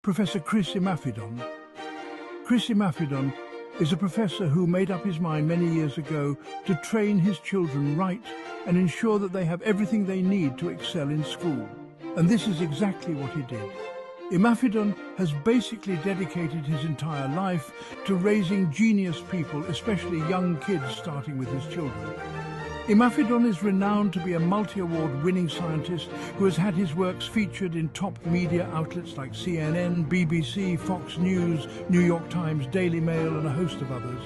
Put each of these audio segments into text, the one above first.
Professor Chris Imafidon. Chris Imafidon is a professor who made up his mind many years ago to train his children right and ensure that they have everything they need to excel in school. And this is exactly what he did. Imafidon has basically dedicated his entire life to raising genius people, especially young kids, starting with his children. Imafidon is renowned to be a multi-award winning scientist who has had his works featured in top media outlets like CNN, BBC, Fox News, New York Times, Daily Mail and a host of others.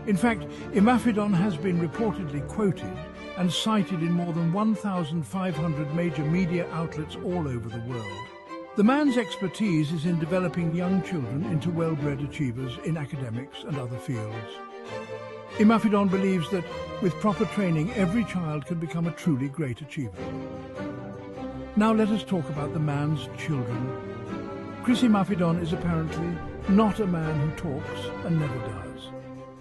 In fact, Imafidon has been reportedly quoted and cited in more than 1,500 major media outlets all over the world. The man's expertise is in developing young children into well-bred achievers in academics and other fields. Imafidon believes that with proper training, every child can become a truly great achiever. Now let us talk about the man's children. Chris Imafidon is apparently not a man who talks and never does.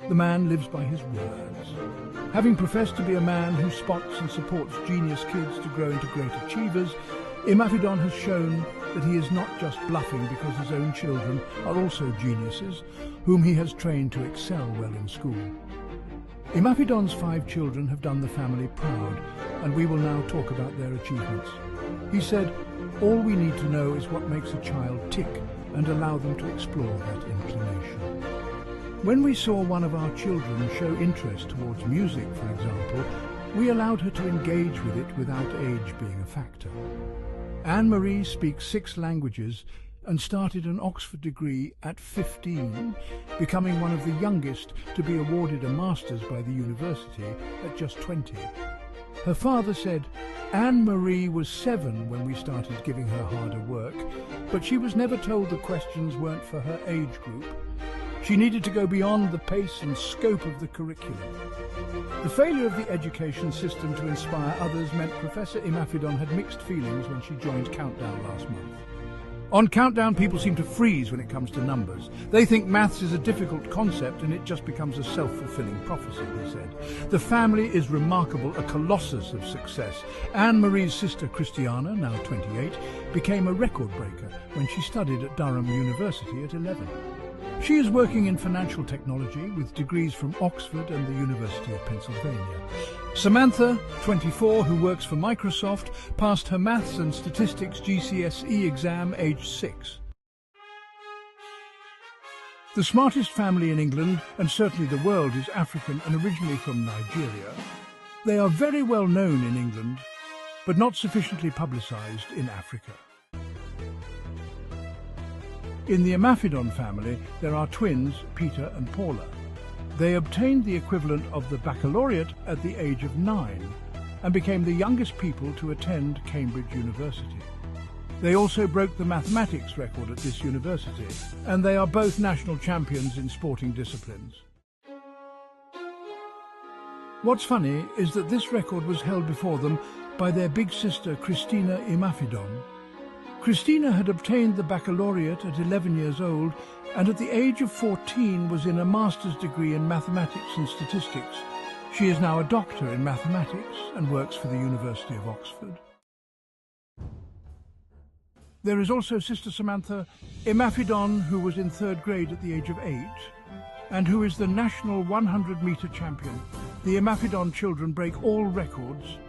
The man lives by his words. Having professed to be a man who spots and supports genius kids to grow into great achievers, Imafidon has shown that he is not just bluffing because his own children are also geniuses, whom he has trained to excel well in school. Imafidon's 5 children have done the family proud, and we will now talk about their achievements. He said, "All we need to know is what makes a child tick and allow them to explore that inclination." When we saw one of our children show interest towards music, for example, we allowed her to engage with it without age being a factor. Anne-Marie speaks 6 languages and started an Oxford degree at 15, becoming one of the youngest to be awarded a master's by the university at just 20. Her father said, "Anne-Marie was 7 when we started giving her harder work, but she was never told the questions weren't for her age group. She needed to go beyond the pace and scope of the curriculum." The failure of the education system to inspire others meant Professor Imafidon had mixed feelings when she joined Countdown last month. On Countdown, people seem to freeze when it comes to numbers. They think maths is a difficult concept and it just becomes a self-fulfilling prophecy, he said. The family is remarkable, a colossus of success. Anne-Marie's sister Christiana, now 28, became a record breaker when she studied at Durham University at 11. She is working in financial technology with degrees from Oxford and the University of Pennsylvania. Samantha, 24, who works for Microsoft, passed her Maths and Statistics GCSE exam aged 6. The smartest family in England, and certainly the world, is African and originally from Nigeria. They are very well known in England, but not sufficiently publicised in Africa. In the Imafidon family, there are twins, Peter and Paula. They obtained the equivalent of the baccalaureate at the age of 9 and became the youngest people to attend Cambridge University. They also broke the mathematics record at this university, and they are both national champions in sporting disciplines. What's funny is that this record was held before them by their big sister Christina Imafidon. Christina had obtained the baccalaureate at 11 years old and at the age of 14 was in a master's degree in mathematics and statistics. She is now a doctor in mathematics and works for the University of Oxford. There is also Sister Samantha Imafidon, who was in 3rd grade at the age of 8 and who is the national 100-metre champion. The Imafidon children break all records